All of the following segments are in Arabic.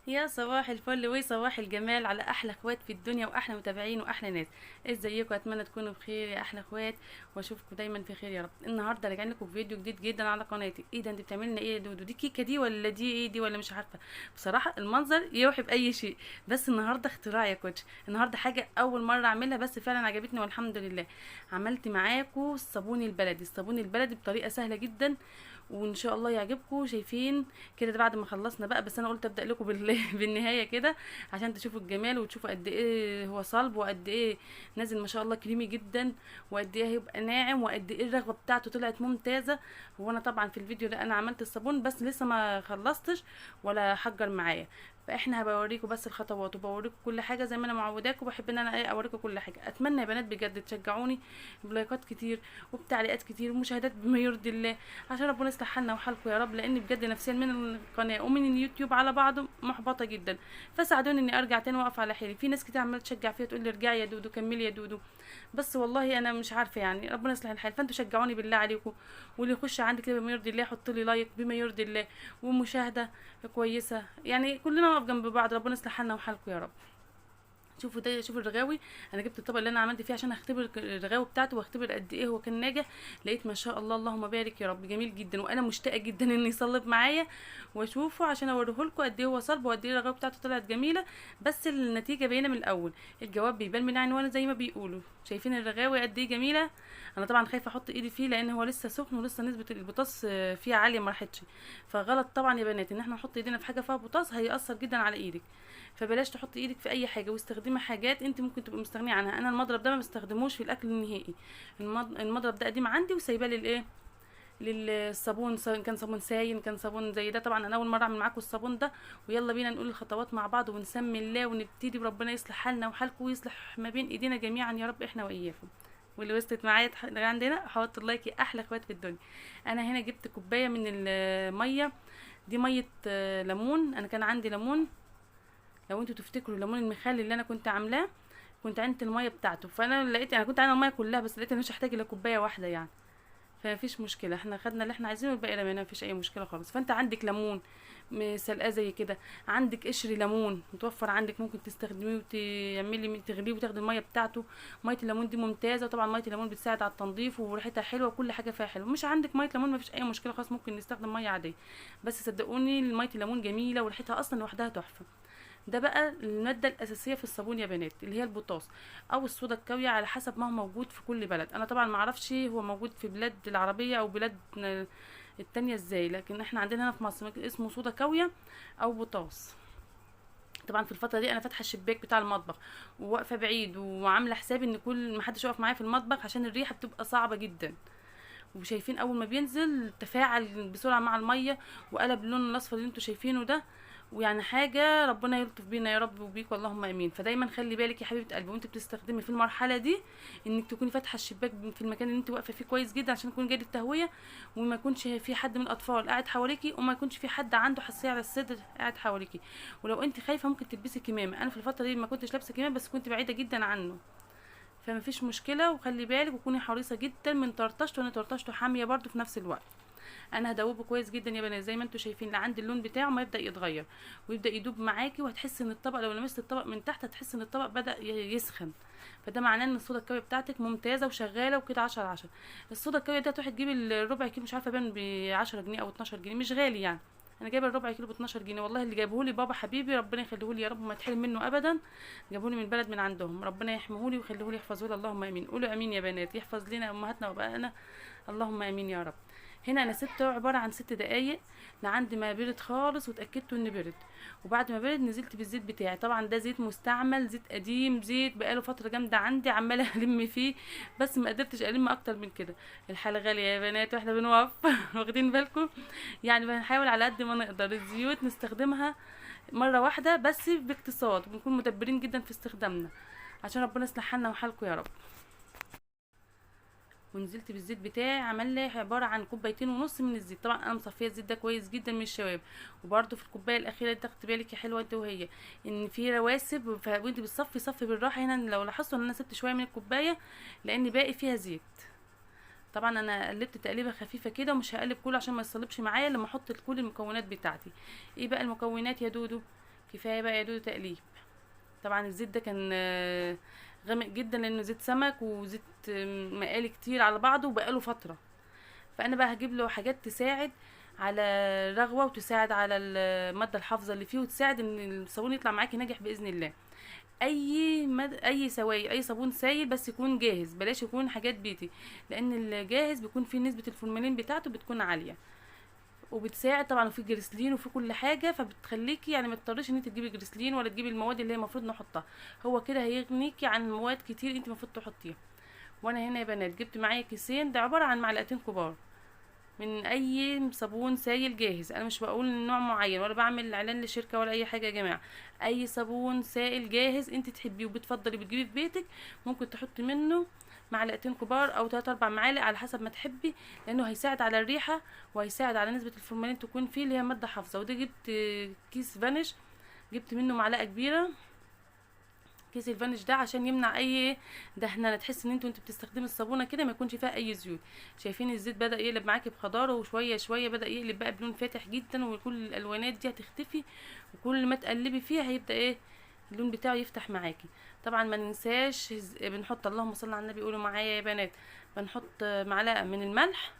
يا صباح الفل وصباح الجمال على احلى اخوات في الدنيا واحلى متابعين واحلى ناس. ازيكم؟ اتمنى تكونوا بخير يا احلى اخوات، واشوفكم دايما في خير يا رب. النهارده راجعين لكم بفيديو جديد جدا على قناتي. ايه ده؟ انت بتعملي لنا ايه يا دودو؟ دي كيكه دي ولا دي ايه دي ولا مش عارفه؟ بصراحه المنظر يوحي باي شيء، بس النهارده اختراع يا كوتش. النهارده حاجه اول مره اعملها بس فعلا عجبتني والحمد لله. عملت معاكم الصابون البلدي، الصابون البلدي بطريقه سهله جدا وان شاء الله يعجبكم. شايفين كده؟ ده بعد ما خلصنا بقى، بس انا قلت ابدا لكم بالنهايه كده عشان تشوفوا الجمال وتشوفوا قد ايه هو صلب وقد ايه نازل ما شاء الله كريمي جدا، وقد ايه هيبقى ناعم، وقد ايه الرغوه بتاعته طلعت ممتازه. هو انا طبعا في الفيديو ده انا عملت الصابون بس لسه ما خلصتش ولا حجر معايا، فاحنا هبوريكم بس الخطوات وبوريكم كل حاجه زي ما انا معوداكم. بحب ان انا ايه اوريكم كل حاجه. اتمنى يا بنات بجد تشجعوني بلايكات كتير وبتعليقات كتير ومشاهدات بما يرضي الله، عشان ربنا يصلح حالنا وحالكم يا رب، لان بجد نفسيا من القناه ومن اليوتيوب على بعضه محبطه جدا. فساعدوني اني ارجع تاني واقف على حيلي. في ناس كتير عماله تشجع فيا تقول لي ارجعي يا دودو، كملي يا دودو، بس والله انا مش عارفه يعني. ربنا يصلح الحال، فانتوا شجعوني بالله عليكم. واللي يخش عندي كده بما يرضي الله يحط لي لايك بما يرضي الله ومشاهده كويسه، يعني كلنا نقف جنب بعض. ربنا يصلح حالنا وحالكم يا رب. شوفوا ده، شوفوا الرغاوي. انا جبت الطبق اللي انا عملت فيه عشان اختبر الرغاوي بتاعته واختبر قد ايه هو كان ناجح. لقيت ما شاء الله اللهم بارك يا رب جميل جدا، وانا مشتاقه جدا ان يصلب معايا واشوفه عشان اوريه لكم قد ايه هو صلب وقد ايه الرغاوي بتاعته طلعت جميله. بس النتيجه باينه من الاول، الجواب بيبان من عنوانه زي ما بيقولوا. شايفين الرغاوي قد ايه جميله؟ انا طبعا خايفه احط ايدي فيه لان هو لسه سخن ولسه نسبه البوتاص فيه عاليه ما راحتش. فغلط طبعا يا بنات ان احنا نحط ايدينا في حاجه فيها بوتاص، هيأثر جدا على ايدك. فبلاش تحطي ايدك في اي حاجه، واستخدمي حاجات انت ممكن تبقي مستغنيه عنها. انا المضرب ده ما بستخدموش في الاكل النهائي. المضرب ده قديم عندي وسايباه للايه، للصابون، سواء كان صابون ساين كان صابون زي ده. طبعا انا اول مره اعمل معاكم الصابون ده. ويلا بينا نقول الخطوات مع بعض ونسمي الله ونبتدي بربنا يصلح حالنا وحالكم ويصلح ما بين ايدينا جميعا يا رب احنا واياكم. واللي وصلت معايا عندنا حط اللايك يا احلى اخوات في الدنيا. انا هنا جبت كوبايه من الميه دي، ميه ليمون. انا كان عندي ليمون، لو انتوا تفتكروا الليمون المخلي اللي انا كنت عاملاه، كنت عينت الميه بتاعته. فانا لقيت انا كنت عاينه الميه كلها بس لقيت اني مش هحتاج الا كوبايه واحده يعني. فمفيش مشكله، احنا خدنا اللي احنا عايزينه والباقي رميناه، مفيش اي مشكله خالص. فانت عندك ليمون سلقاه زي كده، عندك قشر ليمون متوفر عندك، ممكن تستخدميه وتعملي تغليه وتاخدي الميه بتاعته. ميه الليمون دي ممتازه، طبعا ميه الليمون بتساعد على التنظيف وريحتها حلوه وكل حاجه فيها حلوه. مش عندك ميه ليمون مفيش اي مشكله خالص، ممكن نستخدم ميه عاديه. بس صدقوني ميه الليمون جميله وريحتها اصلا لوحدها تحفه. ده بقى المادة الأساسية في الصابون يا بنات، اللي هي البوتاص أو الصودا الكاوية على حسب ما هو موجود في كل بلد. أنا طبعا معرفش هو موجود في بلاد العربية أو بلاد التانية ازاي، لكن احنا عندنا هنا في مصر اسمه صودا كاوية أو بوتاص. طبعا في الفترة دي أنا فاتحة الشباك بتاع المطبخ وواقفة بعيد وعاملة حسابي إن كل محدش يقف معايا في المطبخ عشان الريحة بتبقى صعبة جدا. وشايفين اول ما بينزل تفاعل بسرعه مع الميه وقلب اللون الاصفر اللي انتوا شايفينه ده. ويعني حاجه ربنا يلطف بينا يا رب وبيك اللهم امين. فدايما خلي بالك يا حبيبه قلبي وانت بتستخدمي في المرحله دي انك تكوني فاتحه الشباك في المكان اللي انت واقفه فيه كويس جدا عشان يكون جاي التهويه، وما يكونش في حد من الاطفال قاعد حواليكي، وما يكونش في حد عنده حساسيه على الصدر قاعد حواليكي. ولو انت خايفه ممكن تلبسي كمامه. انا في الفتره دي ما كنتش لابسه كمامه بس كنت بعيده جدا عنه، فما فيش مشكله. وخلي بالك وكوني حريصه جدا من طرطشته، لان طرطشته حاميه برده في نفس الوقت. انا هدوبه كويس جدا يا بنات زي ما انتم شايفين لعند اللون بتاعه ما يبدا يتغير ويبدا يدوب معاكي، وهتحسي ان الطبق لو لمست الطبق من تحت هتحسي ان الطبق بدا يسخن. فده معناه ان الصودا الكاويه بتاعتك ممتازه وشغاله وكده 10 على 10. الصودا الكاويه ده تروحي تجيبي الربع كيلو مش عارفه بان ب 10 جنيه او 12 جنيه، مش غالي يعني. انا جايبه الربع كيلو ب 12 جنيه، والله اللي جابه لي بابا حبيبي ربنا يخليه لي يا رب وما يتحرم منه ابدا. جابوا لي من البلد من عندهم، ربنا يحميه لي ويخليه لي يحفظه لي اللهم امين. قولوا امين يا بنات، يحفظ لنا امهاتنا وابائنا اللهم امين يا رب. هنا انا سبته عباره عن 6 دقايق لعند ما برد خالص واتاكدت انه برد. وبعد ما برد نزلت بالزيت بتاعي. طبعا ده زيت مستعمل، زيت قديم، زيت بقاله فتره جامده عندي عماله الم فيه بس ما قدرتش الم اكتر من كده. الحاله غاليه يا بنات واحنا بنوقف واخدين بالكم؟ يعني بنحاول على قد ما نقدر الزيوت نستخدمها مره واحده بس باقتصاد، ونكون مدبرين جدا في استخدامنا عشان ربنا يصلح حالنا وحالكم يا رب. ونزلت بالزيت بتاعي، عمل لي عباره عن كوبايتين ونص من الزيت. طبعا انا مصفيه الزيت ده كويس جدا من الشوائب. وبرده في الكوبايه الاخيره دي تاخدي بالك يا حلوه انت وهي ان في رواسب، وانت بتصفي صفي بالراحه. هنا لو لاحظتوا ان انا سبت شويه من الكوبايه لان باقي فيها زيت. طبعا انا قلبت تقليبه خفيفه كده ومش هقلب كله عشان ما يصلبش معايا لما احط كل المكونات بتاعتي. ايه بقى المكونات يا دودو؟ كفايه بقى يا دودو تقليب. طبعا الزيت ده كان غامق جدا لانه زيت سمك وزيت مقالي كتير على بعضه وبقاله فتره. فانا بقى هجيب له حاجات تساعد على الرغوه وتساعد على الماده الحافظه اللي فيه وتساعد ان الصابون يطلع معاكي ناجح باذن الله. اي سوائل، اي صابون سايل بس يكون جاهز، بلاش يكون حاجات بيتي، لان الجاهز بيكون فيه نسبه الفورمالين بتاعته بتكون عاليه، وبتساعد طبعا، وفي جريسلين وفي كل حاجه، فبتخليكي يعني ما تضطريش ان انت تجيبي جريسلين ولا تجيبي المواد اللي هي المفروض نحطها. هو كده هيغنيكي عن مواد كتير انت المفروض تحطيها. وانا هنا يا بنات جبت معايا كيسين، ده عباره عن معلقتين كبار من اي صابون سايل جاهز. انا مش بقول نوع معين ولا بعمل اعلان لشركه ولا اي حاجه يا جماعه. اي صابون سائل جاهز انت تحبيه وبتفضلي بتجيبيه في بيتك، ممكن تحطي منه معلقتين كبار او 3 4 معالق على حسب ما تحبي، لانه هيساعد على الريحه وهيساعد على نسبه الفورمالين تكون فيه اللي هي ماده حافظه. وده جبت كيس فانيش، جبت منه معلقه كبيره. كيس الفانيش ده عشان يمنع اي دهنه، تحس ان انتوا بتستخدمي الصابونه كده ما يكونش فيها اي زيوت. شايفين الزيت بدا يقلب معاكي بخضاره، وشويه شويه بدا يقلب بقى بلون فاتح جدا، وكل الالوانات دي هتختفي، وكل ما تقلبي فيه هيبدا اللون بتاعه يفتح معاكي. طبعا ما ننساش بنحط، اللهم صل على النبي قولوا معايا يا بنات، بنحط معلقه من الملح،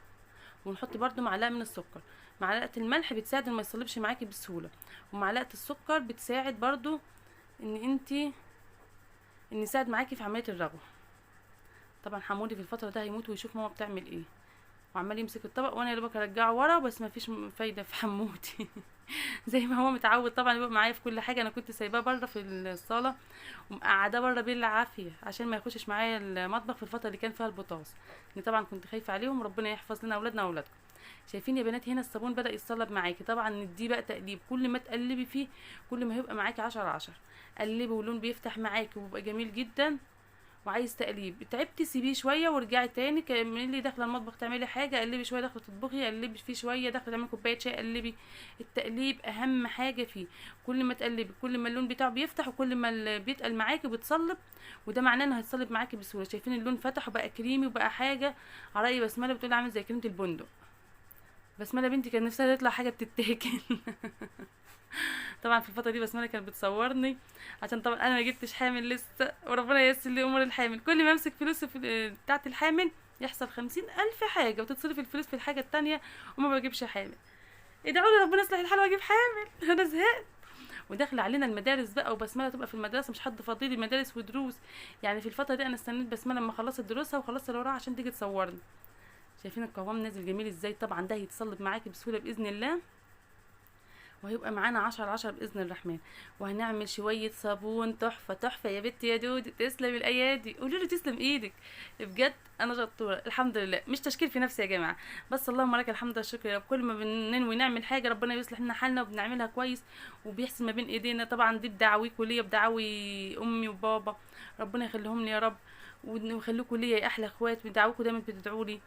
ونحط برده معلقه من السكر. معلقه الملح بتساعد ان ما يصلبش معاكي بسهوله، ومعلقه السكر بتساعد برده ان يساعد معاكي في عمليه الرغوه. طبعا حمودي في الفتره ده هيموت ويشوف ماما بتعمل ايه، وعمال يمسك الطبق وانا يا دوبك ارجعه ورا، بس ما فيش فايده في حمودي. زي ما هو متعود طبعا يبقى معايا في كل حاجه. انا كنت سايباه بره في الصاله ومقعداه بره بالعافيه عشان ما يخشش معايا المطبخ في الفتره اللي كان فيها البطاطس، لان طبعا كنت خايفه عليهم. ربنا يحفظ لنا اولادنا واولادكم. شايفين يا بنات هنا الصابون بدا يتصلب معاكي. طبعا نديه بقى تقليب، كل ما تقلبي فيه كل ما هيبقى معاكي 10/10. قلبي واللون بيفتح معاكي وبيبقى جميل جدا. وعايز تقليب تعبتي سيبيه شويه وارجعي تاني، كملي داخله المطبخ تعملي حاجه، قلبي شويه داخله تطبخي، قلبي فيه شويه داخله تعملي كوبايه شاي، قلبي. التقليب اهم حاجه فيه. كل ما تقلبي كل ما اللون بتاعه بيفتح، وكل ما بيتقل معاكي بيتصلب، وده معناه انه هيتصلب معاكي بسهوله. شايفين اللون فتح وبقى كريمي وبقى حاجه. على راي بسمله بتقول عامل زي كريمه البندق. بسمله بنتي كان نفسها تطلع حاجه بتتاكل. طبعا في الفتره دي بسمله كانت بتصورني، عشان طبعا انا ما جبتش حامل لسه، وربنا ييسر لي امور الحامل. كل ما امسك فلوس بتاعه الحامل يحصل 50,000 حاجه، وتتصرف الفلوس في الحاجه التانية وما بجيبش حامل. ادعوا لي ربنا يصلح الحال واجيب حامل. انا زهقت. وداخله علينا المدارس بقى، وبسمله تبقى في المدرسه، مش حد فاضي لي مدارس ودروس. يعني في الفتره دي انا استنيت بسمله لما خلصت دروسها وخلصت اللي وراها عشان تيجي تصورني. شايفين القوام نازل جميل ازاي؟ طبعا ده هيتصلب معاكي بسهوله باذن الله، وهيبقى معانا 10/10 باذن الرحمن. وهنعمل شويه صابون تحفه تحفه يا بنتي يا دودي. تسلم الايادي، قولوا له تسلم ايدك بجد. انا شطوره الحمد لله، مش تشكيل في نفسي يا جماعه، بس اللهم لك الحمد والشكر يا رب. كل ما بننوي نعمل حاجه ربنا يصلح لنا حالنا وبنعملها كويس وبيحسن ما بين ايدينا. طبعا دي بدعويكوا ليا، بدعوي امي وبابا، ربنا يخليهم لي يا رب، ويخليكوا ليا يا احلى اخوات، بدعوكوا دايما بتدعوا لي،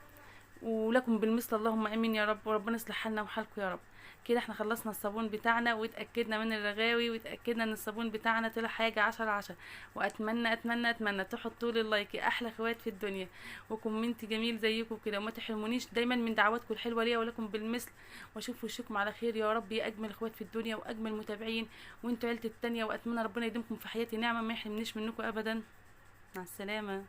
ولكم بالمثل اللهم امين يا رب، وربنا يصلح حالنا وحالكم يا رب. كده احنا خلصنا الصابون بتاعنا، واتاكدنا من الرغاوي، واتاكدنا ان الصابون بتاعنا طلع حاجه 10/10. واتمنى اتمنى اتمنى تحطوا لي اللايك يا احلى اخوات في الدنيا، وكومنت جميل زيكم كده، وما تحرمونيش دايما من دعواتكم الحلوه ليا، ولكم بالمثل. واشوف وشكم على خير يا رب يا اجمل اخوات في الدنيا واجمل متابعين، وانتوا عيلتي التانيه. واتمنى ربنا يديمكم في حياتي نعمه ما يحرمنيش منكم ابدا. مع السلامه.